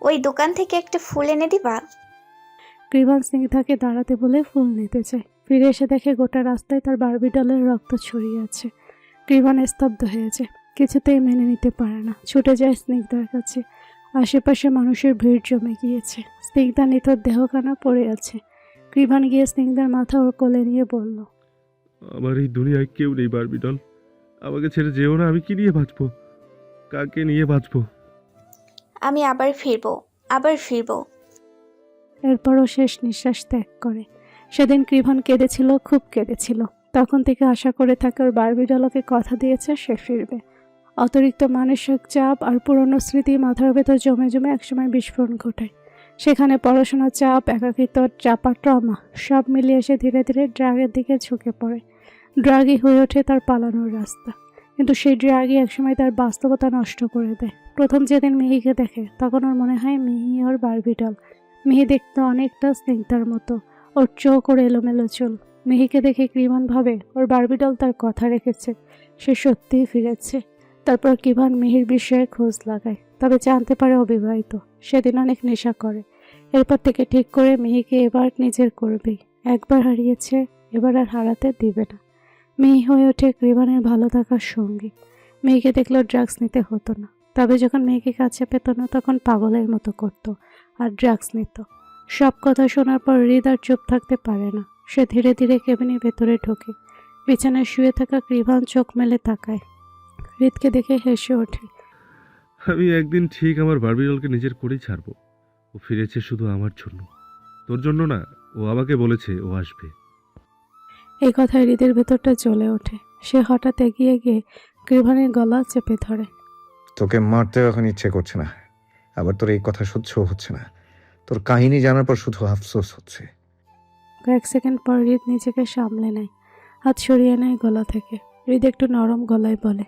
ওই দোকান থেকে একটা ফুল এনে দিবা? কৃপান স্নিগ্ধাকে দাঁড়াতে বলে ফুল নিতে চায়। ফিরে এসে দেখে গোটা রাস্তায় তার বারবি ডলের রক্ত ছড়িয়ে আছে। কৃপান স্তব্ধ হয়ে যায়, কিছুতেই মেনে নিতে পারে না। ছুটে যায় স্নিগ্ধার কাছে। আশেপাশে মানুষের ভিড় জমে গিয়েছে। স্নিগ্ধা নিথর দেহখানা পড়ে আছে। কৃপান গিয়ে স্নিগ্ধার মাথা ওর কোলে নিয়ে বলল, আমার এই দুনিয়ায় কেউ নেই বারবি ডল। আমাকে ছেড়ে যেও না। আমি কি নিয়ে বাঁচবো? কাকে নিয়ে বাঁচবো? আমি আবার ফিরবো, আবার ফিরবো। এরপরও শেষ নিঃশ্বাস ত্যাগ করে। সেদিন কৃপান কেঁদেছিল, খুব কেঁদেছিল। তখন থেকে আশা করে থাকে ওর বারবি ডলকে কথা দিয়েছে সে ফিরবে। অতিরিক্ত মানসিক চাপ আর পুরনো স্মৃতি মাথার ভেতর জমে জমে একসময় বিস্ফোরণ ঘটায়। সেখানে পড়াশোনার চাপ, একাকিত্ব, চাপা ট্রমা সব মিলিয়ে এসে ধীরে ধীরে ড্রাগের দিকে ঝুঁকে পড়ে। ড্রাগই হয়ে ওঠে তার পালানোর রাস্তা। কিন্তু সেই ড্রাগই একসময় তার বাস্তবতা নষ্ট করে দেয়। প্রথম যেদিন মিহিকে দেখে তখন ওর মনে হয় মিহি ওর বারবি ডল। মিহি দেখতে অনেকটা স্নিগ্ধার মতো। ওর চোখ ওর এলোমেলো চুল। মিহিকে দেখে কৃপান ভাবে ওর বারবি ডল তার কথা রেখেছে, সে সত্যিই ফিরেছে। তারপর কৃপান মিহির বিষয়ে খোঁজ লাগায়, তবে জানতে পারে অবিবাহিত। সেদিন অনেক নেশা করে। এরপর থেকে ঠিক করে মিহিকে এবার নিজের করবেই। একবার হারিয়েছে, এবার আর হারাতে দিবে না। মিহি হয়ে ওঠে কৃপানের ভালো থাকার সঙ্গী। মেয়েকে দেখলেও ড্রাগস নিতে হতো না, তবে যখন মেয়েকে কাছে পেত না তখন পাগলের মতো করতো আর ড্রাগস নিত। সব কথা শোনার পর হৃদ আর চুপ থাকতে পারে না। সে ধীরে ধীরে কেবিনের ভেতরে ঢোকে। বিছানায় শুয়ে থাকা কৃপান চোখ মেলে তাকায়। হৃদকে দেখে হেসে ওঠে। আমি একদিন ঠিক আমার বারবি ডলকে নিজের করেই ছাড়বো। ও ফিরেছে শুধু আমার জন্য, তোর জন্য না। ও আমাকে বলেছে ও আসবে। এই কথায় হৃদের ভেতরটা জ্বলে ওঠে। সে হঠাৎ এগিয়ে গিয়ে কৃপানের গলা চেপে ধরে। তোকে মারতেও এখন ইচ্ছে করছে না, আবার তোর এই কথা সহ্য হচ্ছে না। তোর কাহিনী জানার পর শুধু আফসোস হচ্ছে। কয়েক সেকেন্ড পর হৃদ নিজেকে সামলে নেয়, হাত সরিয়ে নেয় গলা থেকে। হৃদ একটু নরম গলায় বলে,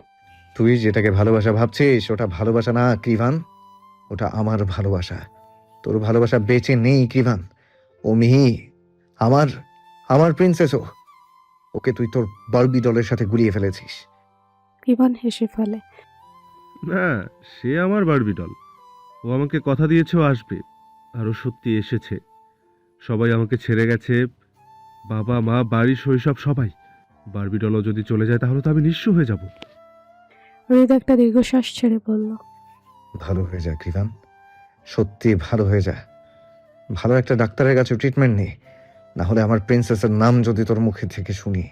তুই যেটাকে ভালোবাসা ভাবছিস ওটা ভালোবাসা না কৃভান, ওটা আমার ভালোবাসা। তোর ভালোবাসা বেঁচে নেই কৃভান। ও মিহি আমার আমার প্রিন্সেস। ওকে তুই তোর বারবি ডলের সাথে গুলিয়ে ফেলেছিস। কৃপান হেসে ফেলে। না, সে আমার বারবি ডল। ও আমাকে কথা দিয়েছে ও আসবে, আর ও সত্যি এসেছে। সবাই আমাকে ছেড়ে গেছে, বাবা মা, বাড়ি, শৈশব সবাই। বারবি ডলও যদি চলে যায় তাহলে তো আমি নিঃস্ব হয়ে যাব। হৃদ একটা দীর্ঘশ্বাস ছেড়ে বলল, ভালো হয়ে যা কৃভান, সত্যি ভালো হয়ে যা। ভালো একটা ডাক্তারের কাছে ট্রিটমেন্ট নে, না হলে আমার প্রিন্সেসের নাম যদি তোর মুখে থেকে শুনি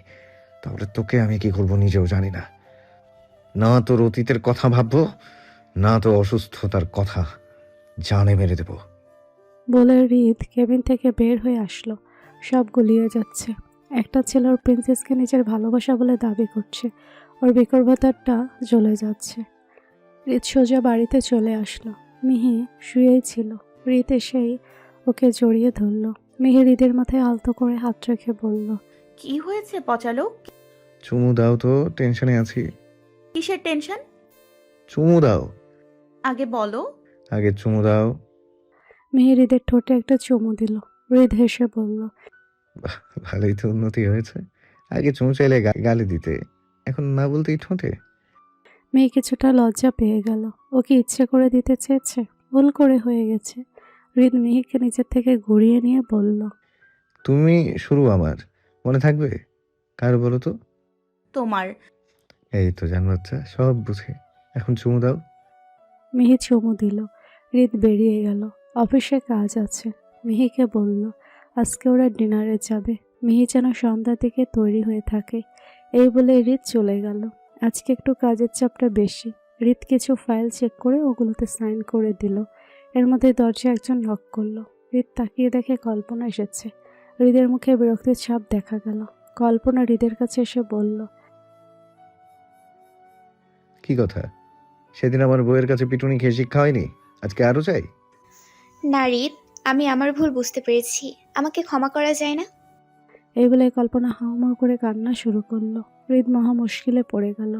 তাহলে তোকে আমি কি করব নিজেও জানি না। না তোর অতীতের কথা ভাববো, না তো অসুস্থতার কথা জানে মেরে দেব। বলে হৃদ কেবিন থেকে বের হয়ে আসলো। সব গুলিয়ে যাচ্ছে। একটা ছেলে ওর প্রিন্সেসকে নিজের ভালোবাসা বলে দাবি করছে, ওর বিকর্বতারটা জ্বলে যাচ্ছে। হৃদ সোজা বাড়িতে চলে আসলো। মিহি শুয়েই ছিল। হৃদ এসেই ওকে জড়িয়ে ধরলো। মিহি হৃদের মাথায় আলতো করে হাত রেখে বলল, কি হয়েছে পচালো? চুমু দাও তো, টেনশনে আছি। কিসের টেনশন? চুমু দাও, আগে বলো। আগে চুমু দাও। মিহি হৃদের ঠোঁটে একটা চুমু দিল। হৃদ হেসে বলল, বাহ, ভালোই তো উন্নতি হয়েছে। আগে চুমু চাইলে গালি দিতে, এখন না বলতেই ঠোঁটে। মেয়ে কিছুটা লজ্জা পেয়ে গেল। ও কি ইচ্ছে করে দিতে চেয়েছে? ভুল করে হয়ে গেছে। হৃদ মিহিকে নিজের থেকে ঘুরিয়ে নিয়ে বলল, তুমি শুরু আমার, মনে থাকবে? কার বলো তো? তোমার। এই তো জান বাচ্চা, সব বুঝে। এখন চুমু দাও। মিহি চুমু দিল। হৃদ বেরিয়ে গেল। অফিসে কাজ আছে। মিহিকে বলল আজকে ওরা ডিনারে যাবে। মিহি যেন সন্ধ্যার দিকে তৈরি হয়ে থাকে। এই বলে হৃদ চলে গেল। আজকে একটু কাজের চাপটা বেশি। হৃদ কিছু ফাইল চেক করে ওগুলোতে সাইন করে দিল। এর মধ্যে দরজায় একজন নক করলো। হৃদ তাকিয়ে দেখে কল্পনা এসেছে। হৃদের মুখে বিরক্তির ছাপ দেখা গেল। কল্পনা হৃদের কাছে এসে বলল, কি কথা? সেদিন আমার বউয়ের কাছে পিটুনি খেয়ে শিক্ষা হয়নি, আজকে আরো চাই? না রিত, আমি আমার ভুল বুঝতে পেরেছি, আমাকে ক্ষমা করা যায় না? এই বলে কল্পনা হাউমাউ করে কান্না শুরু করলো। হৃদ মহা মুশকিলে পড়ে গেল।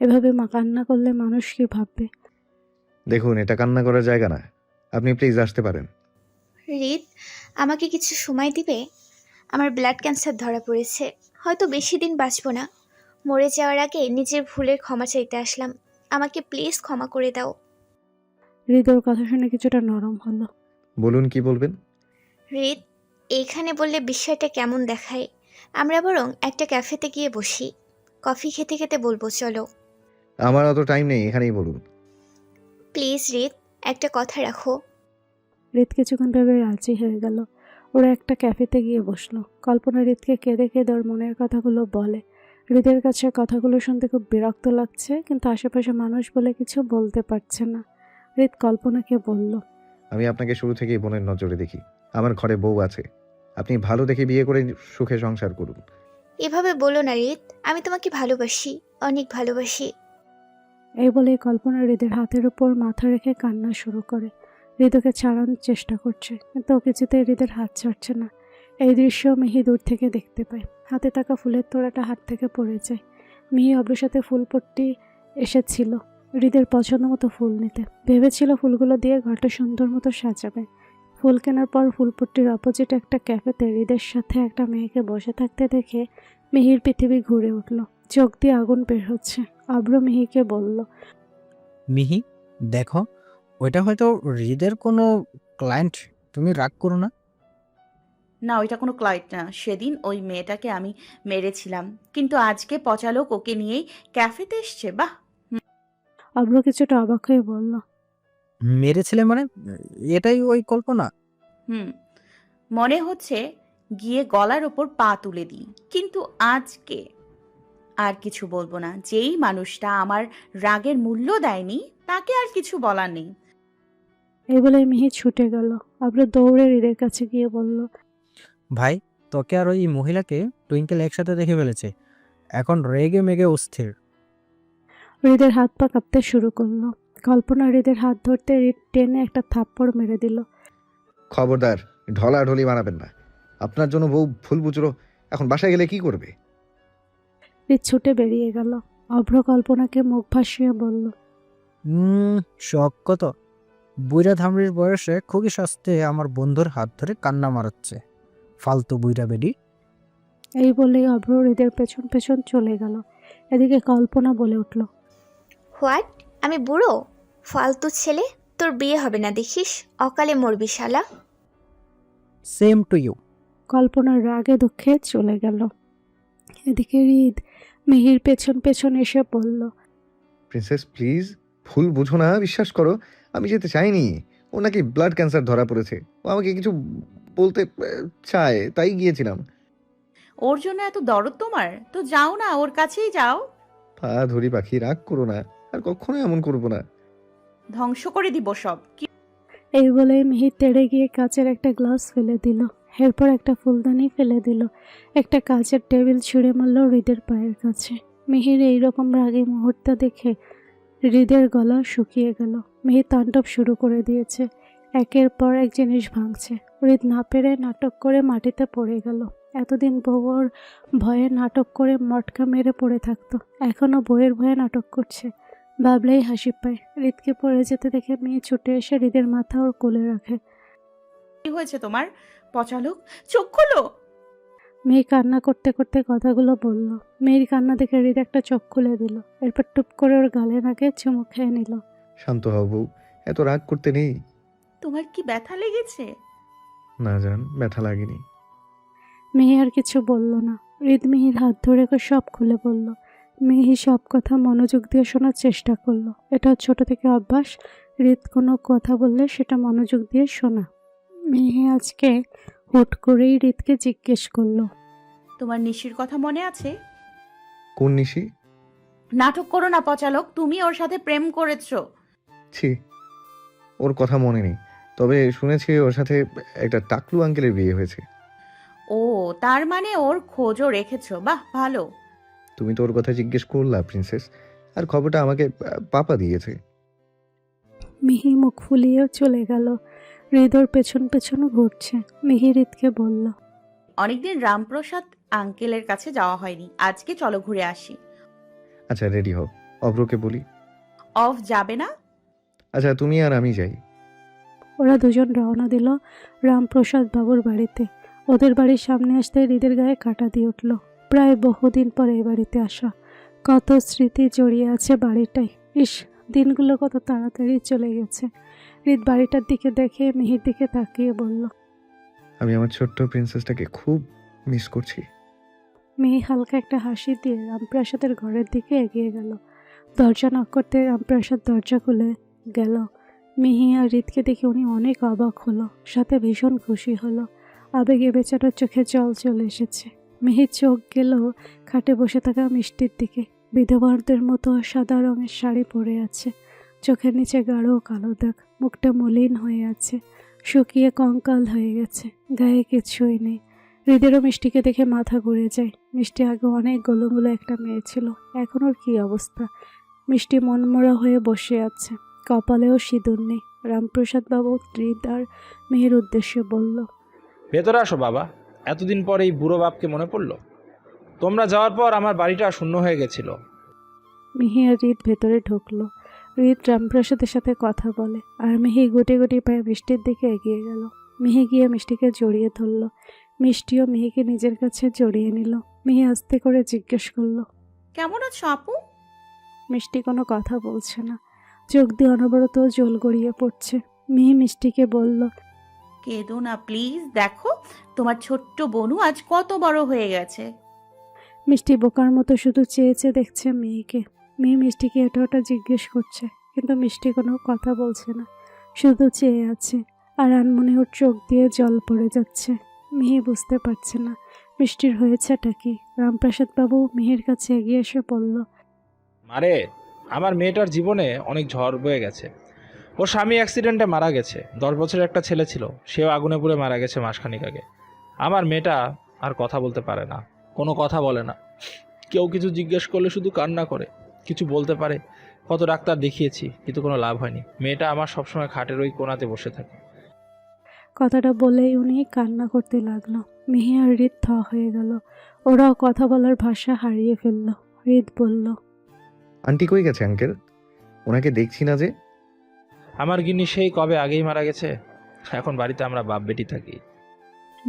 এভাবে কান্না করলে মানুষ কি ভাববে? দেখুন, এটা কান্না করার জায়গা না, আপনি প্লিজ আসতে পারেন। রিত, আমাকে কিছু সময় দিবে? আমার ব্লাড ক্যান্সার ধরা পড়েছে, হয়তো বেশি দিন বাঁচবো না। মরে যাওয়ার আগে নিজের ভুলের ক্ষমা চাইতে আসলাম, আমাকে প্লিজ ক্ষমা করে দাও। হৃদয়ের কথা শুনে কিছুটা নরম হলো। বলুন কি বলবেন? হৃদ, এইখানে বললে বিষয়টা কেমন দেখায়? আমরা বরং একটা ক্যাফেতে গিয়ে বসি, কফি খেতে খেতে বলবো চলো। আমার অত টাইম নেই, এখানেই বলুন। প্লিজ হৃদ, একটা কথা রাখো। হৃদ কিছুক্ষণ ভেবে রাজি হয়ে গেল। ওরা একটা ক্যাফেতে গিয়ে বসলো। কল্পনা হৃদকে কেঁদে কেঁদে ওর মনের কথাগুলো বলে। হৃদের কাছে কথাগুলো শুনতে খুব বিরক্ত লাগছে, কিন্তু আশেপাশে মানুষ বলে কিছু বলতে পারছে না। হৃদ কল্পনাকে বলল, আমি আপনাকে শুরু থেকেই বোনের নজরে দেখি। আমার ঘরে বউ আছে, আপনি ভালো দেখে বিয়ে করে সুখে সংসার করুন। এভাবে বলো না হৃদ, আমি তোমাকে ভালোবাসি, অনেক ভালোবাসি। এই বলে কল্পনা হৃদের হাতের উপর মাথা রেখে কান্না শুরু করে। হৃদকে ছাড়ানোর চেষ্টা করছে, কিন্তু ও কিছুতেই হৃদের হাত ছাড়ছে না। এই দৃশ্য মিহি দূর থেকে দেখতে পায়। হাতে থাকা ফুলের তোড়াটা হাত থেকে পড়ে যায়। মিহি অব্রুর সাথে ফুলপট্টি এসেছিল হৃদের পছন্দ মতো ফুল নিতে। ভেবেছিল ফুলগুলো দিয়ে ঘরটা সুন্দর মতো সাজাবে। ফুল কেনার পর ফুলপট্টির অপোজিট একটা ক্যাফেতে হৃদের সাথে একটা মেয়েকে বসে থাকতে দেখে মিহির পৃথিবী ঘুরে উঠল। চোখ দিয়ে আগুন বের হচ্ছে। অব্র মিহিকে বলল, মিহি, দেখো, ওইটা হয়তো হৃদের কোনো ক্লায়েন্ট। তুমি রাগ করো না। না, ওইটা কোনো ক্লায়েন্ট না। সেদিন ওই মেয়েটাকে আমি মেরেছিলাম, কিন্তু আজকে পচালোক ওকে নিয়েই ক্যাফেতে এসছে। বাহ! অব্র কিছুটা অবাক হয়ে বলল, মেরেছিলে মানে? এটাই ওই কল্পনা? হুম, মনে হচ্ছে গিয়ে গলার ওপর পা তুলে দিই। কিন্তু আজকে আর কিছু বলবো না। যেই মানুষটা আমার রাগের মূল্য দেয়নি, তাকে আর কিছু বলার নেই। এই বলে মিহি ছুটে গেল। অব্র দৌড়ে হৃদের কাছে গিয়ে বলল, ভাই, তোকে আর ওই মহিলাকে টুইঙ্কেল একসাথে দেখে ফেলেছে। এখন রেগে মেগে অস্থির। হৃদের হাত পা কাঁপতে শুরু করলো। কল্পনা হৃদের হাত ধরতে হৃদ টেনে একটা থাপ্পড় মেরে দিল। খবরদার, ঢলাঢলি বানাবেন না। আপনার জন্য বউ ফুল বুঝলো, এখন বাসায় গেলে কি করবে? হৃদ ছুটে বেরিয়ে গেল। অভ্র কল্পনাকে মুখ ভাসিয়ে বলল, শখ কত! বুইরা ধামড়ির বয়সে খুবই সস্তে আমার বন্ধুর হাত ধরে কান্না মারাচ্ছে। ফালতু বুইরা বেডি। এই বলেই অভ্র হৃদের পেছন পেছন চলে গেল। এদিকে কল্পনা বলে উঠল, হোয়াট? আমি বুড়ো? ফালতু ছেলে, তোর বিয়ে হবে না দেখিস, অকালে মরবি শালা। Same to you. কল্পনার রাগে দুঃখে চলে গেল। এদিকে হৃদ মিহির পেছন পেছন এসে বলল, প্রিন্সেস প্লিজ, ফুল বুঝো না, বিশ্বাস করো, আমি যেতে চাইনি। ও নাকি ব্লাড ক্যান্সার ধরা পড়েছে। ও আমাকে কিছু বলতে চায়, তাই গিয়েছিলাম। ওর জন্য এত দরদ তোমার? তো যাও না, ওর কাছেই যাও। পা ধরি পাখি, রাগ করো না, আর কখনো এমন করবো না। ধ্বংস করে দিব সব। এই বলে মিহি তেড়ে গিয়ে কাচের একটা গ্লাস ফেলে দিল। এরপর একটা ফুলদানি ফেলে দিল। একটা কাচের টেবিল ছুঁড়ে মারল হৃদের পায়ের কাছে। মিহির এইরকম রাগী মুহূর্ত দেখে হৃদের গলা শুকিয়ে গেল। মিহি তাণ্ডব শুরু করে দিয়েছে। একের পর এক জিনিস ভাঙছে। হৃদ না পেরে নাটক করে মাটিতে পড়ে গেল। এতদিন বউর ভয়ে নাটক করে মটকা মেরে পড়ে থাকতো, এখনও বইয়ের ভয়ে নাটক করছে। ভাবলেই হাসি পায়। হৃদকে পড়ে যেতে দেখে মেয়ে ছুটে এসে হৃদের মাথা ওর কোলে রাখে। কি হয়েছে তোমার? পচালোক, চোখ খোলো। মেয়ে কান্না করতে করতে কথাগুলো বলল। মেয়ের কান্না দেখে হৃদ একটা চোখ খুলে দিল। এরপর টুপ করে ওর গালে নাকে চুমু খেয়ে নিল। শান্ত হও বউ, এত রাগ করতে নেই। তোমার কি ব্যথা লেগেছে? না জান, ব্যথা লাগেনি। মেয়ে আর কিছু বলল না। হৃদ মিহির হাত ধরে ওকে সব খুলে বলল। মিহি সব কথা মনোযোগ দিয়ে শোনার চেষ্টা করলো। এটা ছোট থেকে অভ্যাস। হৃদ কোনো কথা বললে সেটা মনোযোগ দিয়ে শোনা। মিহি আজকে হুট করেই হৃদকে জিজ্ঞেস করলো, তোমার নিশির কথা মনে আছে? কোন নিশি? নাটক করো না পচালোক, তুমি ওর সাথে প্রেম করেছো। ছি, ওর কথা মনে নেই, তবে শুনেছি ওর সাথে একটা টাকলু আঙ্কেলের বিয়ে হয়েছে। ও, তার মানে ওর খোঁজও রেখেছো। বাহ, ভালো। তুমি তো ওর কথা জিজ্ঞেস করলা প্রিন্সেস, আর খবরটা আমাকে পাপা দিয়েছে। মিহি মুখ ফুলিয়েও চলে গেল। হৃদ ওর পেছন পেছন ঘুরছে। মিহি হৃদকে বলল, অনেকদিন রামপ্রসাদ আঙ্কেলের কাছে যাওয়া হয়নি, আজকে চলো ঘুরে আসি। আচ্ছা রেডি হও, অভ্রকে বলি। অফ যাবে না? আচ্ছা তুমি আর আমি যাই। ওরা দুজন রওনা দিল রামপ্রসাদ বাবুর বাড়িতে। ওদের বাড়ির সামনে আসতে হৃদের গায়ে কাঁটা দিয়ে উঠল। প্রায় বহুদিন পর এই বাড়িতে আসা। কত স্মৃতি জড়িয়ে আছে বাড়িটায়। ইস, দিনগুলো কত তাড়াতাড়ি চলে গেছে। হৃদ বাড়িটার দিকে দেখে মিহির দিকে তাকিয়ে বলল। আমি আমার ছোট্ট প্রিন্সেসটাকে খুব মিস করছি। মিহি হালকা একটা হাসি দিয়ে রামপ্রাসাদের ঘরের দিকে এগিয়ে গেল। দরজা নক করতে রামপ্রাসাদ দরজা খুলে গেল। মিহি আর হৃদকে দেখে উনি অনেক অবাক হলো, সাথে ভীষণ খুশি হলো। আবেগে বেচারার চোখে জল চলে এসেছে। মিহির চোখ গেল খাটে বসে থাকা মিষ্টির দিকে। বিধবাদের মতো সাদা রঙের শাড়ি পরে আছে, চোখের নিচে গাঢ় কালো দাগ, মুখটা মলিন হয়ে আছে, শুকিয়ে কঙ্কাল হয়ে গেছে, গায়ে কিছুই নেই। হৃদেরও মিষ্টিকে দেখে মাথা ঘুরে যায়। মিষ্টি আগে অনেক গোলুমুলো একটা মেয়ে ছিল, এখন ওর কী অবস্থা। মিষ্টি মনমরা হয়ে বসে আছে, কপালেও সিঁদুর নেই। রামপ্রসাদ বাবু হৃদ আর মেয়ের উদ্দেশ্যে বলল। ভেতরে আসো বাবা, এতদিন পর এই বুড়ো বাপকে মনে পড়লো। তোমরা যাওয়ার পর আমার বাড়িটা শূন্য হয়ে গেছিল। মিহি আর হৃদ ভেতরে ঢুকলো। হৃদ রামপ্রসাদের সাথে কথা বলে, আর মিহি গুটি গুটি পায়ে মিষ্টির দিকে এগিয়ে গেল। মিহি গিয়ে মিষ্টিকে জড়িয়ে ধরল। মিষ্টিও মিহিকে নিজের কাছে জড়িয়ে নিল। মিহি আস্তে করে জিজ্ঞেস করলো। কেমন আছো আপু? মিষ্টি কোনো কথা বলছে না, চোখ দিয়ে অনবরত জল গড়িয়ে পড়ছে। মিহি মিষ্টিকে বলল। কেঁদো না প্লিজ, দেখো তোমার ছোট্ট বনু আজ কত বড় হয়ে গেছে। মিষ্টি বোকার মতো শুধু চেয়ে চেয়ে দেখছে মেয়েকে। মেয়ে মিষ্টিকে এটা ওটা জিজ্ঞেস করছে, কিন্তু মিষ্টি কোনো কথা বলছে না, শুধু চেয়ে আছে। আর আনমনে ওর চোখ দিয়ে জল পড়ে যাচ্ছে। মিহি বুঝতে পারছে না মিষ্টির হয়েছেটা কি। রামপ্রসাদ বাবু মিহির কাছে এগিয়ে এসে বলল। মারে, আমার মেয়েটার জীবনে অনেক ঝড় বয়ে গেছে। ওর স্বামী অ্যাক্সিডেন্টে মারা গেছে। 10 বছরের একটা ছেলে ছিল, সেও আগুনে পুড়ে মারা গেছে মাসখানেক আগে। আমার মেয়েটা আর কথা বলতে পারে না, কোনো কথা বলে না। কেউ কিছু জিজ্ঞেস করলে শুধু কান্না করে, কিছু বলতে পারে। কত ডাক্তার দেখিয়েছি, কিন্তু কোনো লাভ হয়নি। মেয়েটা আমার সবসময় খাটের ওই কোণাতে বসে থাকে। কথাটা বলেই উনি কান্না করতে লাগলো। মিহি আর হৃদ থ হয়ে গেল। ওরাও কথা বলার ভাষা হারিয়ে ফেলল। হৃদ বলল। আন্টি কই গেছে আঙ্কেল? ওনাকে দেখছি না যে। আমার গিন্নি সেই কবে আগেই মারা গেছে। এখন বাড়িতে আমরা বাপ বেটি থাকি।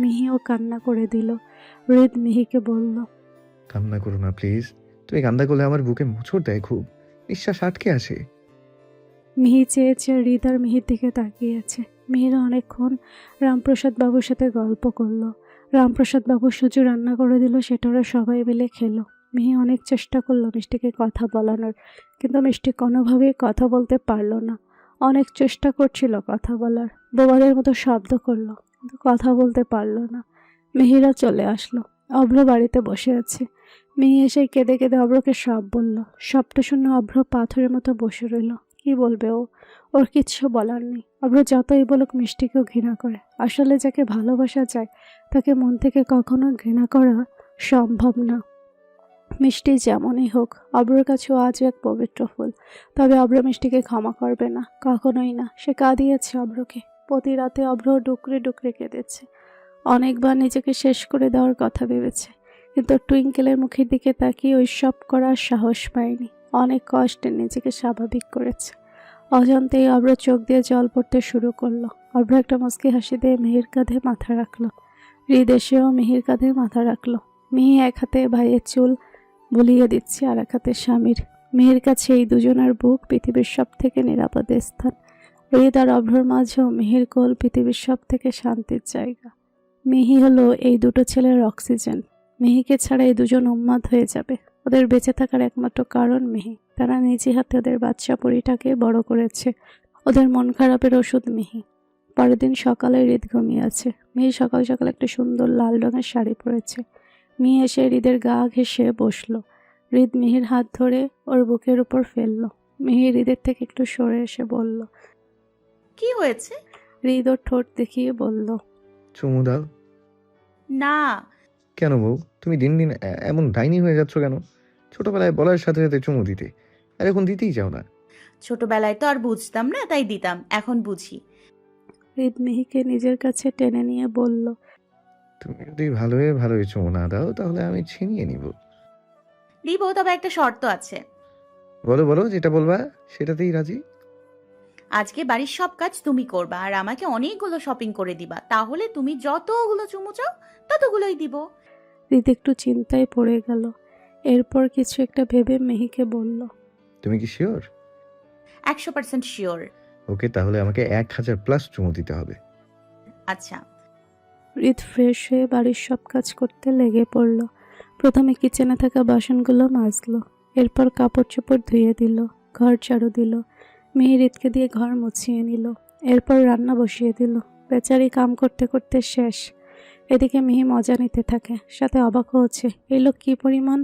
মিহিও কান্না করে দিল। হৃদ মিহিকে বলল। কান্না করো না প্লিজ। তুমি কান্না করলে আমার বুকে মোচড় দেয় খুব, নিঃশ্বাস আটকে আসে। মিহি চেয়েছে হৃদ আর মিহির দিকে তাকিয়ে আছে। মিহিরা অনেকক্ষণ রামপ্রসাদ বাবুর সাথে গল্প করলো। রামপ্রসাদ বাবু সুজু রান্না করে দিল, সেটা ওরা সবাই মিলে খেলো। মিহি অনেক চেষ্টা করলো মিষ্টিকে কথা বলানোর, কিন্তু মিষ্টি কোনোভাবেই কথা বলতে পারলো না। অনেক চেষ্টা করছিল কথা বলার, বোবাদের মতো শব্দ করলো, কিন্তু কথা বলতে পারলো না। মিহিরা চলে আসলো। অভ্র বাড়িতে বসে আছে। মিহি এসে কেঁদে কেঁদে অভ্রকে সব বলল। সবটা শুনে অভ্র পাথরের মতো বসে রইল। কি বলবে ও? ওর কিচ্ছু বলার নেই। অভ্র যতই বলুক মিষ্টিকেও ঘৃণা করে। আসলে যাকে ভালোবাসা যায় তাকে মন থেকে কখনো ঘৃণা করা সম্ভব না। মিষ্টি যেমনই হোক, অভ্রর কাছেও আজও এক পবিত্র ফুল। তবে অভ্র মিষ্টিকে ক্ষমা করবে না, কখনোই না। সে কাঁদিয়েছে অভ্রকে। প্রতি রাতে অভ্র ডুকরে ডুকরে কেঁদেছে। অনেকবার নিজেকে শেষ করে দেওয়ার কথা ভেবেছে, কিন্তু টুইঙ্কেলের মুখের দিকে তাকিয়ে ওই সব করার সাহস পায়নি। অনেক কষ্টে নিজেকে স্বাভাবিক করেছে। অজান্তেই অভ্র চোখ দিয়ে জল পড়তে শুরু করলো। অভ্র একটা মুচকি হাসি দিয়ে মিহির কাঁধে মাথা রাখলো। হৃদ এসেও মিহির কাঁধে মাথা রাখলো। মিহি এক হাতে ভাইয়ের চুল বুলিয়ে দিচ্ছে, আর এক হাতে স্বামীর। মিহির কাছে এই দুজনের বুক পৃথিবীর সব থেকে নিরাপদ স্থান। হৃদ আর অভ্রর মাঝেও মিহির কোল পৃথিবীর সব থেকে শান্তির জায়গা। মিহি হলো এই দুটো ছেলের অক্সিজেন। মিহিকে ছাড়া এই দুজন উন্মাদ হয়ে যাবে। ওদের বেঁচে থাকার একমাত্র কারণ মিহি। তারা নিজে হাতে ওদের বাচ্চা পরীটাকে বড় করেছে। ওদের মন খারাপের ওষুধ মিহি। পরের দিন সকালে হৃদ ঘুমিয়ে আছে। মিহি সকাল সকাল একটা সুন্দর লাল রঙের শাড়ি পরেছে। মিহি এসে হৃদের গা ঘেঁষে বসলো। হৃদ মিহির হাত ধরে ওর বুকের উপর ফেললো। মিহি হৃদের থেকে একটু সরে এসে বলল। কি হয়েছে? হৃদ ওর ঠোঁট দেখিয়ে বলল। চুমু দাও। না। কেন বউ, তুমি দিন দিন এমন ডাইনি হয়ে যাচ্ছ কেন? ছোটবেলায় বলার সাথে সাথে চুমু দিতে, আর এখন দিতেই চাও না। ছোটবেলায় তো আর বুঝতাম না, তাই দিতাম, এখন বুঝি। হৃদ মিহিকে নিজের কাছে টেনে নিয়ে বলল। তুমি যদি ভালোই ভালোই চুমু না দাও তাহলে আমি ছিনিয়ে নিব। দিব, তবে একটা শর্ত আছে। বলো বলো, যেটা বলবা সেটাতেই রাজি। আজকে বাড়ির সব কাজ তুমি করবা, আর আমাকে অনেকগুলো শপিং করে দিবা। তাহলে তুমি যতগুলো চুমু চাও ততগুলোই দিব। হৃদ একটু চিন্তায় পড়ে গেল। এরপর কিছু একটা ভেবে মিহিকে বলল। তুমি কি শিওর? 100% শিওর। ওকে, তাহলে আমাকে 1000+ চুমু দিতে হবে। আচ্ছা। হৃদ ফ্রেশ হয়ে বাড়ির সব কাজ করতে লেগে পড়ল। প্রথমে কিচেনে থাকা বাসনগুলো মাজলো, এরপর কাপড় চোপড় ধুয়ে দিল, ঘর ঝাড়ু দিল, মেয়ে হৃদকে দিয়ে ঘর মুছিয়ে নিল, এরপর রান্না বসিয়ে দিল। বেচারি কাম করতে করতে শেষ। এদিকে মেয়ে মজা নিতে থাকে, সাথে অবাকও হচ্ছে এই লোক কী পরিমাণ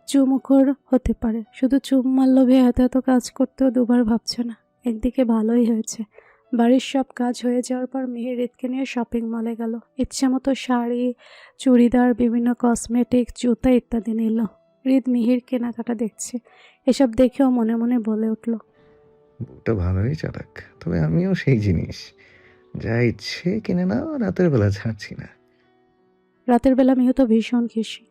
চুমুখোর হতে পারে। শুধু চুম মারল ভে, এত এত কাজ করতেও দুবার ভাবছে না। একদিকে ভালোই হয়েছে, বাড়ির সব কাজ হয়ে যাওয়ার পর মেয়ে হৃদকে নিয়ে শপিং মলে গেল। ইচ্ছে মতো শাড়ি, চুড়িদার, বিভিন্ন কসমেটিক, জুতা ইত্যাদি নিল। হৃদ মিহির কেনাকাটা দেখছে, এসব দেখেও মনে মনে বলে উঠল, বউটা ভালোই চালাক, তবে আমিও সেই জিনিস, যা ইচ্ছে কিনে নাও, রাতের বেলা ছাড়ছি না। রাতের বেলা মিহু তো ভীষণ খুশি,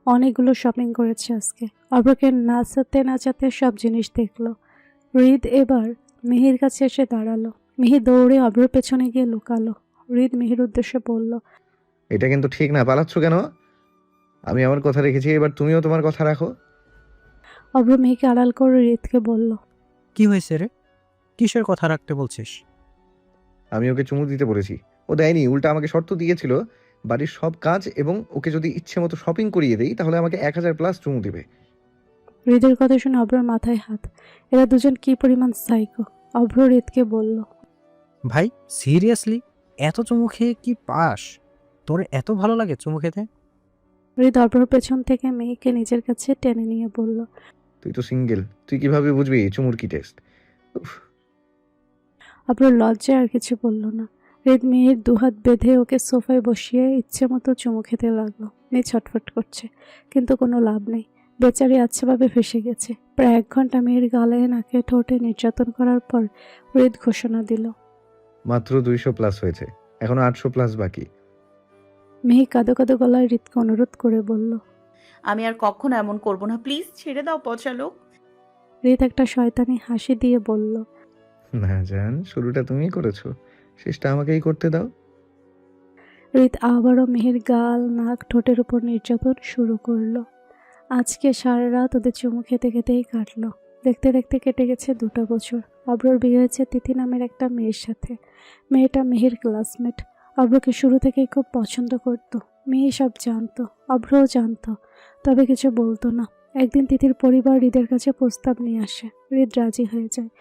অনেকগুলো শপিং করেছে আজকে। অভ্রকে নাচাতে নাচাতে সব জিনিস দেখলো। হৃদ এবার মিহির কাছে এসে দাঁড়ালো। মিহি দৌড়ে অভ্রর পেছনে গিয়ে লুকালো। হৃদ মিহির উদ্দেশ্যে বলল, এটা কিন্তু ঠিক না, পালাচ্ছ কেন? আমি আমার কথা রেখেছি, এবার তুমিও তোমার কথা রাখো। অভ্র মিহিকে আড়াল করে হৃদকে বলল, কি হয়েছে রে? কিসের কথা রাখতে বলছিস? আমি ওকে চুমু দিতে বলেছি, ও দেয়নি, উল্টা আমাকে শর্ত দিয়েছিল বাড়ির সব কাজ এবং ওকে যদি ইচ্ছে মতো শপিং করিয়ে দেই তাহলে আমাকে 1000+ চুমু দিবে। হৃদের কথা শুনে অভ্রর মাথায় হাত। এরা দুজন কি পরিমাণ সাইকো। অভ্র হৃদকে বলল, ভাই সিরিয়াসলি, এত চুমু খেয়ে কি পাস? তোর এত ভালো লাগে চুমু খেতে? হৃদ অভ্রর পেছন থেকে মেয়েকে নিজের কাছে টেনে নিয়ে বলল, তুই তো সিঙ্গেল, তুই কিভাবে বুঝবি চুমুর কি টেস্ট? অভ্র লজ্জায় আর কিছু বলল না। হৃদ মেয়ের দুহাত বেঁধে ওকে সোফায় বসিয়ে ইচ্ছে মতো চুমু খেতে লাগলো। মেয়ে ছটফট করছে, কিন্তু কোনো লাভ নেই। বেচারি আচ্ছাভাবে ফেসে গেছে। প্রায় 1 ঘন্টা মেয়ের গালে, নাকে, ঠোঁটে নির্যাতন করার পর হৃদ ঘোষণা দিল, মাত্র 200+ হয়েছে, এখনো 800+ বাকি। মেয়ে কাঁদো কাঁদো গলায় হৃদকে অনুরোধ করে বলল। আমি আর কখনো এমন করব না, প্লিজ ছেড়ে দাও পচালোক। হৃদ একটা শয়তানি হাসি দিয়ে বলল, না জান, শুরুটা তুমিই করেছো, শেষটা আমাকেই করতে দাও। হৃদ আবারও মেহের গাল, নাক, ঠোঁটের উপর নির্যাতন শুরু করলো। আজকে সারা রাত ওদের চুমু খেতে খেতেই কাটলো। দেখতে দেখতে কেটে গেছে 2টা বছর। অভ্রর বিয়ে হয়েছে তিথি নামের একটা মেয়ের সাথে। মেয়েটা মেহের ক্লাসমেট। অভ্রকে শুরু থেকেই খুব পছন্দ করত। মেয়ে সব জানতো, অভ্রও জানতো, তবে কিছু বলতো না। একদিন তিথির পরিবার হৃদের কাছে প্রস্তাব নিয়ে আসে। হৃদ রাজি হয়ে যায়।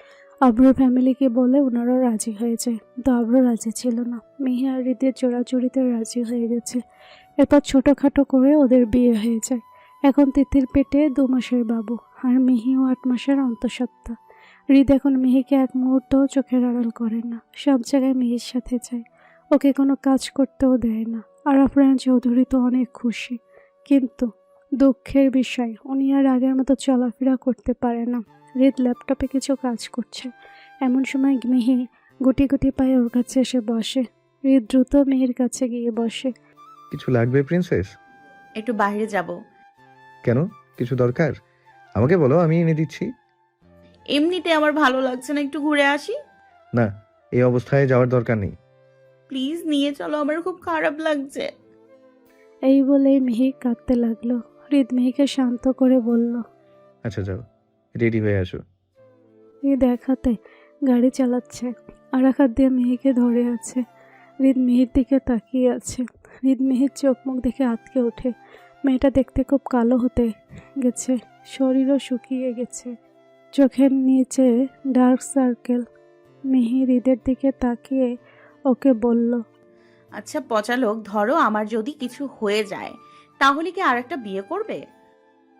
অভ্রর ফ্যামিলিকে বলে ওনারাও রাজি হয়ে যায়, কিন্তু অভ্র রাজি ছিল না। মেহে আর হৃদের জোড়াজুড়িতে রাজি হয়ে গেছে। এরপর ছোটোখাটো করে ওদের বিয়ে হয়ে যায়। এখন তিথির পেটে 2 মাসের বাবু, আর মিহিও 8 মাসের অন্তঃসত্ত্বা। হৃদ এখন মিহিকে এক মুহূর্তও চোখের আড়াল করে না। সব জায়গায় মিহির সাথে যায়, ওকে কোনো কাজ করতেও দেয় না। আর আফরান চৌধুরী তো অনেক খুশি, কিন্তু দুঃখের বিষয় উনি আর আগের মতো চলাফেরা করতে পারে না। হৃদ ল্যাপটপে কিছু কাজ করছে, এমন সময় মিহি গুটি গুটি পায়ে ওর কাছে এসে বসে। হৃদ দ্রুত মিহির কাছে গিয়ে বসে। কিছু লাগবে প্রিন্সেস? একটু বাইরে যাব। কেন, কিছু দরকার? আমাকে বলো, আমি এনে দিচ্ছি। এমনিতে আমার ভালো লাগছে না, একটু ঘুরে আসি। না, এই অবস্থায় যাওয়ার দরকার নেই। প্লিজ নিয়ে চলো, আমার খুব খারাপ লাগছে। এই বলেই মিহি কাঁদতে লাগলো। হৃদ মিহিকে শান্ত করে বলল, আচ্ছা যাও, রেডি হয়ে আসো। হৃদ এক হাতে গাড়ি চালাচ্ছে, আর এক হাত দিয়ে মিহিকে ধরে আছে। হৃদ মিহির দিকে তাকিয়ে আছে। হৃদ মিহির চোখ মুখ দেখে আটকে ওঠে। মেয়েটা দেখতে খুব কালো হতে গেছে, শরীরও শুকিয়ে গেছে, চোখের নিচে ডার্ক সার্কেল। মিহি হৃদের দিকে তাকিয়ে ওকে বলল, আচ্ছা পচালোক, ধরো আমার যদি কিছু হয়ে যায় তাহলে কি আর একটা বিয়ে করবে?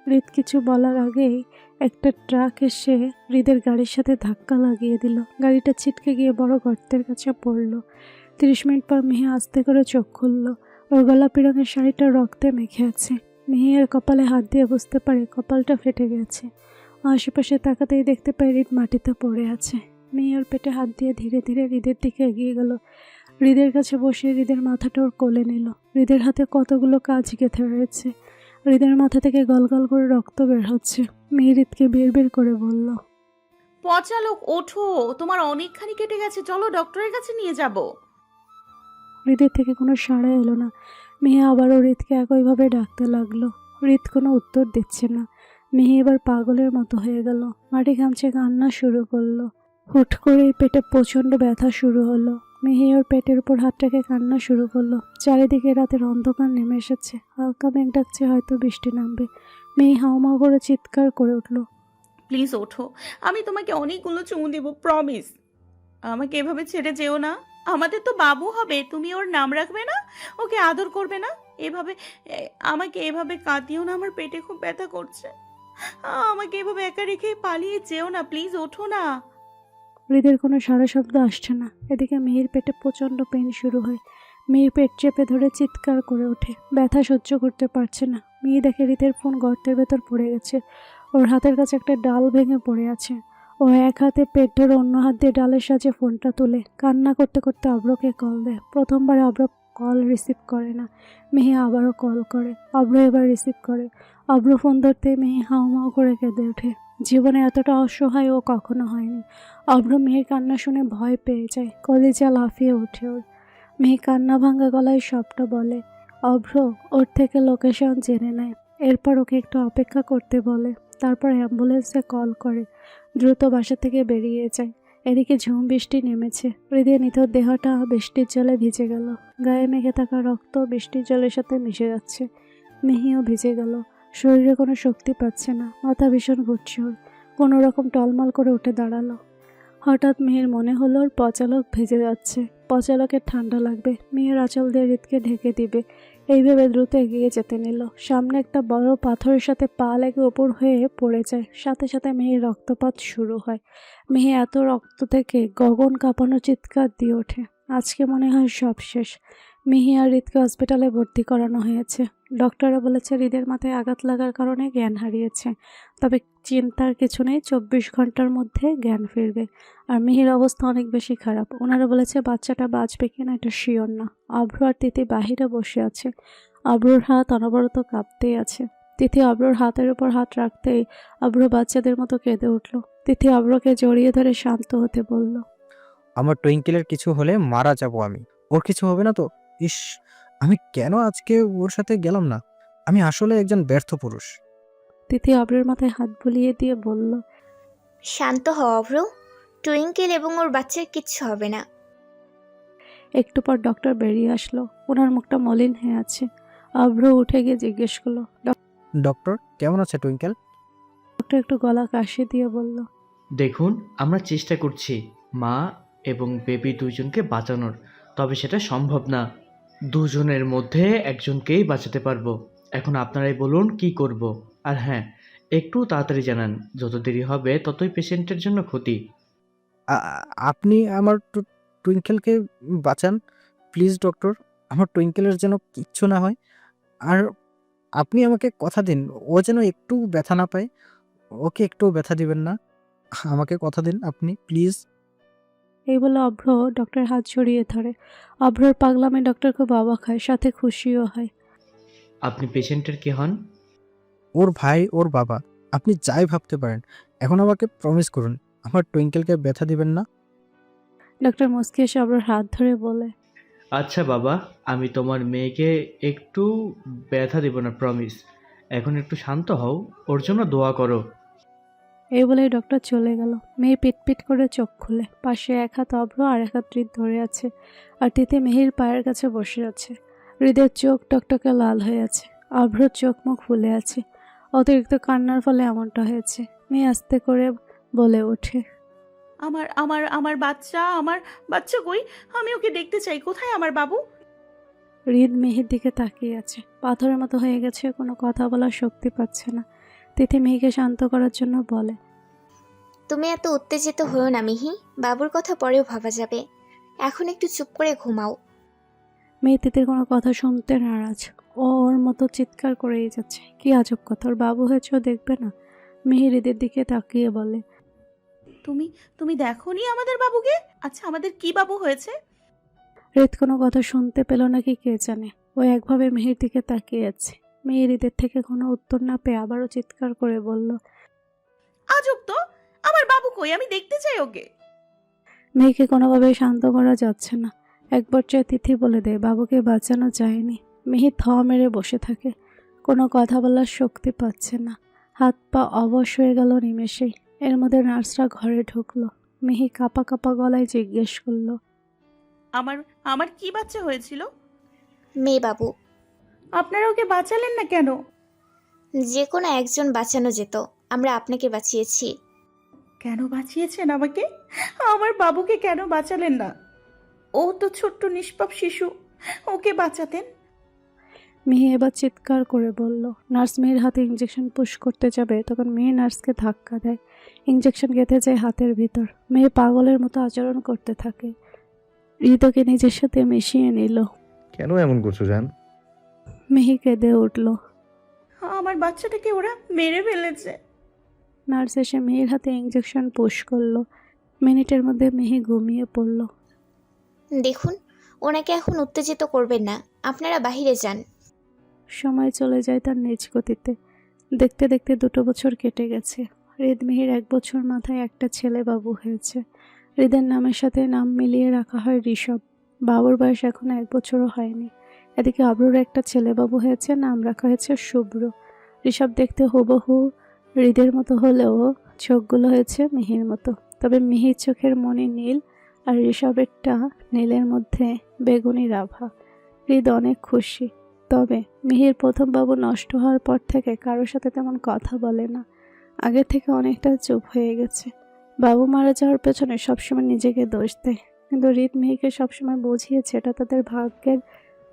হৃদ কিছু বলার আগেই একটা ট্রাক এসে হৃদের গাড়ির সাথে ধাক্কা লাগিয়ে দিল। গাড়িটা ছিটকে গিয়ে বড় গর্তের কাছে পড়ল। 30 মিনিট পর মিহি আস্তে করে চোখ খুলল। ওর গোলাপি রঙের শাড়িটা রক্তে মেখে আছে। মিহি এর কপালে হাত দিয়ে বুঝতে পারে কপালটা ফেটে গেছে। আশেপাশে তাকাতেই দেখতে পায় হৃদ মাটিতে পড়ে আছে। মিহি ওর পেটে হাত দিয়ে ধীরে ধীরে হৃদের দিকে এগিয়ে গেল। হৃদের কাছে বসে হৃদের মাথাটা ওর কোলে নিল। হৃদের হাতে কতগুলো কাজ গেঁথে রয়েছে। হৃদের মাথা থেকে গলগল করে রক্ত বের হচ্ছে। মেয়ে হৃদকে বের বের করে বলল, পচালোক ওঠো, তোমার অনেকখানি কেটে গেছে, চলো ডক্টরের কাছে নিয়ে যাব। হৃদের থেকে কোনো সাড়া এলো না। মেয়ে আবারও হৃদকে একইভাবে ডাকতে লাগলো। হৃদ কোনো উত্তর দিচ্ছে না। মেহি এবার পাগলের মতো হয়ে গেল, মাটি ঘামছে, কান্না শুরু করলো। হুট করেই পেটে প্রচণ্ড ব্যথা শুরু হলো। মেহি ওর পেটের উপর হাত রেখে কান্না শুরু করলো। চারিদিকে রাতের অন্ধকার নেমে এসেছে, হালকা মেঘ ডাকছে, হয়তো বৃষ্টি নামবে। মেহি হাউমাউ করে চিৎকার করে উঠল। প্লিজ ওঠো, আমি তোমাকে অনেকগুলো চুমু দেবো, প্রমিস। আমাকে এভাবে ছেড়ে যেও না। আমাদের তো বাবু হবে, তুমি ওর নাম রাখবে না, ওকে আদর করবে না? এভাবে আমাকে এভাবে কাঁদিও না, আমার পেটে খুব ব্যথা করছে। আমাকে এভাবে একা রেখে পালিয়ে যেও না, প্লিজ ওঠো না। হৃদের কোনো সারা শব্দ আসছে না। এদিকে মেহির পেটে প্রচণ্ড পেন শুরু হয়। মেয়ে পেট চেপে ধরে চিৎকার করে ওঠে, ব্যথা সহ্য করতে পারছে না। মেয়ে দেখে হৃদের ফোন গর্তের ভেতর পড়ে গেছে। ওর হাতের কাছে একটা ডাল ভেঙে পড়ে আছে। ও এক হাতে পেট ধরে অন্য হাত দিয়ে ডালের সাহায্যে ফোনটা তুলে কান্না করতে করতে অব্রকে কল দেয়। প্রথমবারে অব্র কল রিসিভ করে না। মেহি আবারও কল করে, অব্র এবার রিসিভ করে। অব্র ফোন ধরতে মেহি হাউমাউ করে কেঁদে ওঠে। জীবনে এতটা অসহায় ও কখনো হয়নি। অব্র মেয়ের কান্না শুনে ভয় পেয়ে যায়, কলিজা লাফিয়ে ওঠে ওর। মেয়ে কান্না ভাঙা গলায় সবটা বলে। অভ্র ওর থেকে লোকেশন জেনে নেয়, এরপর ওকে একটু অপেক্ষা করতে বলে। তারপর অ্যাম্বুলেন্সে কল করে দ্রুত বাসা থেকে বেরিয়ে যায়। এদিকে ঝুম বৃষ্টি নেমেছে। হৃদয় নিথর দেহটা বৃষ্টির জলে ভিজে গেল। গায়ে মেঘে থাকা রক্ত বৃষ্টির জলের সাথে মিশে যাচ্ছে। মেহিও ভিজে গেল, শরীরে কোনো শক্তি পাচ্ছে না, মাথা ভীষণ ঘুরছে ওর। কোনো রকম টলমল করে উঠে দাঁড়ালো। হঠাৎ মেয়ের মনে হলো ওর পচালক ভেজে যাচ্ছে, পচালকের ঠান্ডা লাগবে, মেয়ের আঁচল দিয়ে হৃদকে ঢেকে দিবে। এই ভেবে দ্রুত এগিয়ে যেতে নিল। সামনে একটা বড় পাথরের সাথে পা লেগে ওপর হয়ে পড়ে যায়। সাথে সাথে মেয়ের রক্তপাত শুরু হয়। মেয়ে এত রক্ত থেকে গগন কাঁপানো চিৎকার দিয়ে ওঠে। আজকে মনে হয় সব শেষ। মিহি আর হৃদকে হসপিটালে ভর্তি করানো হয়েছে। ডক্টররা বলেছে হৃদের মাথায় আঘাত লাগার কারণে জ্ঞান হারিয়েছে, তবে চিন্তার কিছু নেই, 24 ঘন্টার মধ্যে জ্ঞান ফিরবে। আর মিহির অবস্থা অনেক বেশি খারাপ। ওনারা বলেছে বাচ্চাটা বাঁচবে কিনা এটা শিওর না। অভ্র আর তিথি বাহিরে বসে আছে। অভ্রর হাত অনবরত কাঁপতেই আছে। তিথি অভ্রর হাতের উপর হাত রাখতেই অভ্র বাচ্চাদের মতো কেঁদে উঠল। তিথি অভ্রকে জড়িয়ে ধরে শান্ত হতে বলল। আমার টুইঙ্কেলের কিছু হলে মারা যাব আমি। ওর কিছু হবে না তো? ইস, আমি কেন আজকে ওর সাথে গেলাম না? আমি আসলে একজন ব্যর্থ পুরুষ। তিথি অভ্রের মাথায় হাত বুলিয়ে দিয়ে বলল। শান্ত হও অভ্র, টুইঙ্কেল এবং ওর বাচ্চার কিচ্ছু হবে না। একটু পর ডক্টর বেরিয়ে আসলো। ওনার মুখটা মলিন হয়ে আছে। অভ্র উঠে গিয়ে জিজ্ঞেস করলো। ডক্টর কেমন আছে টুইঙ্কেল? ডক্টর একটু গলা কাশি দিয়ে বলল। দেখুন, আমরা চেষ্টা করছি মা এবং বেবি দুজনকে বাঁচানোর, তবে সেটা সম্ভব না। দুজনের মধ্যে একজনকেই বাঁচাতে পারবো। এখন আপনারাই বলুন কি করব। আর হ্যাঁ, একটু তাড়াতাড়ি জানান, যত দেরি হবে ততই পেশেন্টের জন্য ক্ষতি। আপনি আমার টুইঙ্কেলকে বাঁচান প্লিজ ডক্টর। আমার টুইঙ্কেলের যেন কিচ্ছু না হয়। আর আপনি আমাকে কথা দিন, ও যেন একটু ব্যথা না পায়। ওকে একটু ব্যথা দিবেন না, আমাকে কথা দিন আপনি প্লিজ। এই বলে অভ্র ডক্টরের হাত জড়িয়ে ধরে। অভ্রর পাগলামে ডক্টর খুব অবাক হয়, সাথে খুশিও হয়। আপনি পেশেন্টের কে হন? ওর ভাই, ওর বাবা, আপনি যাই ভাবতে পারেন। এখন আমাকে প্রমিস করুন আমার টুইঙ্কেলকে ব্যথা দিবেন না। ডক্টর মুস্কি এসে অভ্রর হাত ধরে বলে। আচ্ছা বাবা, আমি তোমার মেয়েকে একটু ব্যথা দেব না, প্রমিস। এখন একটু শান্ত হও, ওর জন্য দোয়া করো। এই বলে ডক্টর চলে গেল। মেয়ে পিটপিট করে চোখ খুলে। পাশে এক হাত অভ্র আর এক হাত হৃদ ধরে আছে। আর তিথি মেহির পায়ের কাছে বসে আছে। হৃদের চোখ টকটকে লাল হয়ে আছে। অভ্রর চোখ মুখ ফুলে আছে। অতিরিক্ত কান্নার ফলে এমনটা হয়েছে। মেয়ে আস্তে করে বলে ওঠে। আমার আমার আমার বাচ্চা, আমার বাচ্চা কই? আমি ওকে দেখতে চাই, কোথায় আমার বাবু? হৃদ মেহির দিকে তাকিয়ে আছে, পাথরের মতো হয়ে গেছে, কোনো কথা বলার শক্তি পাচ্ছে না। তিথি মেহিকে শান্ত করার জন্য বলে। তুমি এত উত্তেজিত হও না মিহি, বাবুর কথা পরেও ভাবা যাবে। এখন একটু চুপ করে ঘুমাও। মেয়ে তিথির কোনো কথা শুনতে নারাজ। ও ওর মতো চিৎকার করেই যাচ্ছে। কি আজব কথা, ওর বাবু হয়েছে ও দেখবে না? মেহি হৃদের দিকে তাকিয়ে বলে। তুমি তুমি দেখোনি আমাদের বাবুকে? আচ্ছা, আমাদের কি বাবু হয়েছে? হৃদ কোনো কথা শুনতে পেল নাকি কে জানে। ও একভাবে মেহির দিকে তাকিয়ে আছে। মেয়ে হৃদের থেকে কোনো উত্তর না পেয়ে আবারও চিৎকার করে বলল। আজব তো, আমার বাবু কই? আমি দেখতে চাই ওকে। মেয়েকে কোনোভাবে শান্ত করা যাচ্ছে না। একবার চেয়ে তিথি বলে দেয় বাবুকে বাঁচানো যায়নি। মেহি থ মেরে বসে থাকে, কোনো কথা বলার শক্তি পাচ্ছে না। হাত পা অবশ হয়ে গেল নিমেষেই। এর মধ্যে নার্সরা ঘরে ঢুকলো। মিহি কাঁপা কাঁপা গলায় জিজ্ঞেস করলো, আমার আমার কি বাচ্চা হয়েছিল? মেয়ে বাবু। আপনারা ওকে বাঁচালেন না কেন? যে কোনো একজন বাঁচানো যেত, আমরা আপনাকে বাঁচিয়েছি। কেন বাঁচিয়েছেন আমাকে? আমার বাবুকে কেন বাঁচালেন না? ও তো ছোট্ট নিষ্পাপ শিশু, ওকে বাঁচাতেন। মিহি এবার চিৎকার করে বলল। নার্স মেয়ের হাতে ইঞ্জেকশন পুশ করতে যাবে, তখন মেয়ে নার্সকে ধাক্কা দেয়। ইঞ্জেকশন গেঁথে যায় হাতের ভিতর। মেয়ে পাগলের মতো আচরণ করতে থাকে। হৃদকে নিজের সাথে মিশিয়ে নিল। কেন এমন করছো জান? মিহি কেঁদে উঠল। আমার বাচ্চাটাকে ওরা মেরে ফেলেছে। নার্স এসে মেয়ের হাতে ইঞ্জেকশন পুশ করলো। মিনিটের মধ্যে মিহি ঘুমিয়ে পড়ল। দেখুন, ওনাকে এখন উত্তেজিত করবেন না, আপনারা বাহিরে যান। সময় চলে যায় তার নিজ গতিতে। দেখতে দেখতে 2 বছর কেটে গেছে। হৃদ মিহির 1 বছর মাথায় একটা ছেলে বাবু হয়েছে। হৃদের নামের সাথে নাম মিলিয়ে রাখা হয় ঋষভ। বাবুর বয়স এখনো 1 বছরও হয়নি। এদিকে আবরুর একটা ছেলে বাবু হয়েছে, নাম রাখা হয়েছে শুভ্র। ঋষভ দেখতে হুবহু হৃদের মতো হলেও চোখগুলো হয়েছে মিহির মতো। তবে মিহির চোখের মনি নীল, আর ঋষভেরটা নীলের মধ্যে বেগুনির আভা। হৃদ অনেক খুশি। তবে মিহির প্রথম বাবু নষ্ট হওয়ার পর থেকে কারোর সাথে তেমন কথা বলে না। আগে থেকে অনেকটা চুপ হয়ে গেছে। বাবু মারা যাওয়ার পেছনে সবসময় নিজেকে দোষ দেয়, কিন্তু হৃদ মিহিকে সবসময় বুঝিয়েছে এটা তাদের ভাগ্যের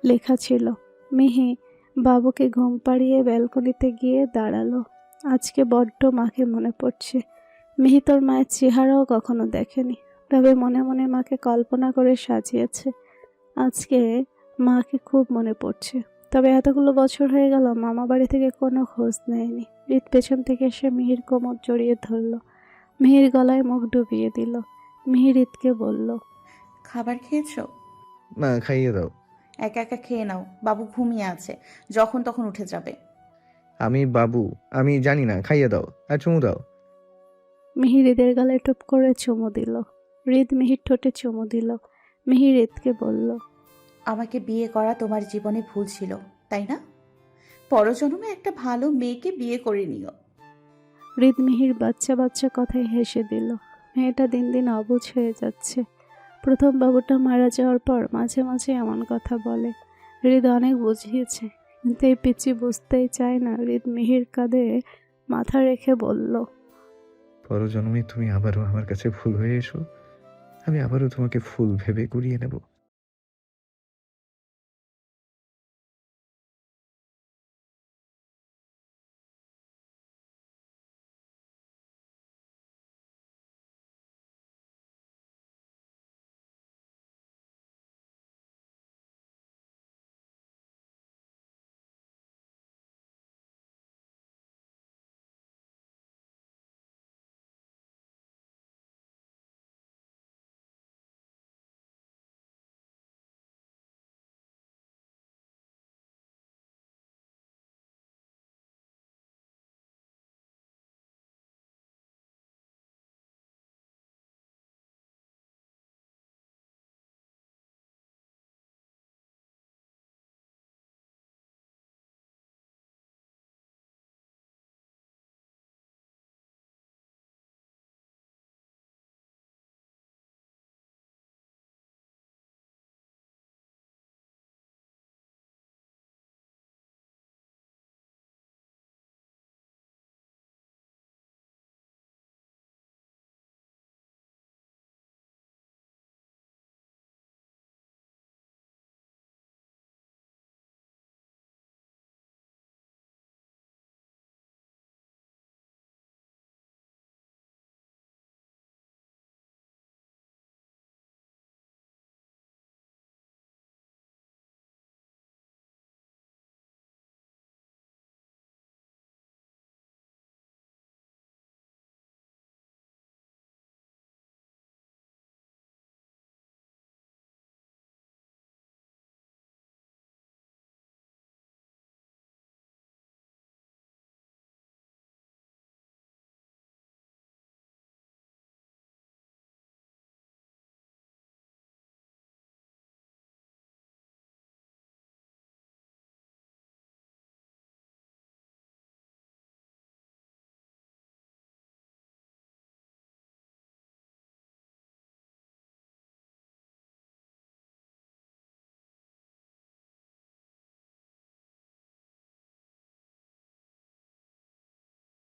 লেখা ছিল। মিহি বাবুকে ঘুম পাড়িয়ে ব্যালকনিতে গিয়ে দাঁড়ালো। আজকে বড্ড মাকে মনে পড়ছে। মিহি তোর মায়ের চেহারাও কখনো দেখেনি, তবে মনে মনে মাকে কল্পনা করে সাজিয়েছে। আজকে মাকে খুব মনে পড়ছে। তবে এতগুলো বছর হয়ে গেল মামা বাড়ি থেকে কোনো খোঁজ নেয়নি। হৃদ পেছন থেকে এসে মিহির কোমর জড়িয়ে ধরল। মিহির গলায় মুখ ডুবিয়ে দিল। মিহি হৃদকে বলল, খাবার খেয়েছো? না, খাইয়ে দাও। একা একা খেয়ে নাও, বাবু ঘুমিয়ে আছে, যখন তখন উঠে যাবে। আমি বাবু, আমি জানি না, খাইয়ে দাও আর চুমু দাও। মিহি হৃদের গালে টুপ করে চুমু দিল। হৃদ মিহির ঠোঁটে চুমু দিল। মিহি হৃদকে বলল, আমাকে বিয়ে করা তোমার জীবনে ভুল ছিল, তাই না? পরজন্মে একটা ভালো মেয়েকে বিয়ে করে নিও। হৃদ মিহির বাচ্চা বাচ্চা কথায় হেসে দিল। মেয়েটা দিন দিন অবুঝ হয়ে যাচ্ছে। প্রথম বাবুটা মারা যাওয়ার পর মাঝে মাঝে এমন কথা বলে। হৃদ অনেক বুঝিয়েছে, কিন্তু এই পিচি বুঝতেই চায় না। হৃদ মিহির কাঁধে মাথা রেখে বলল, পরজন্মে তুমি আবারও আমার কাছে ফুল হয়ে এসো, আমি আবারও তোমাকে ফুল ভেবে কুড়িয়ে নেব।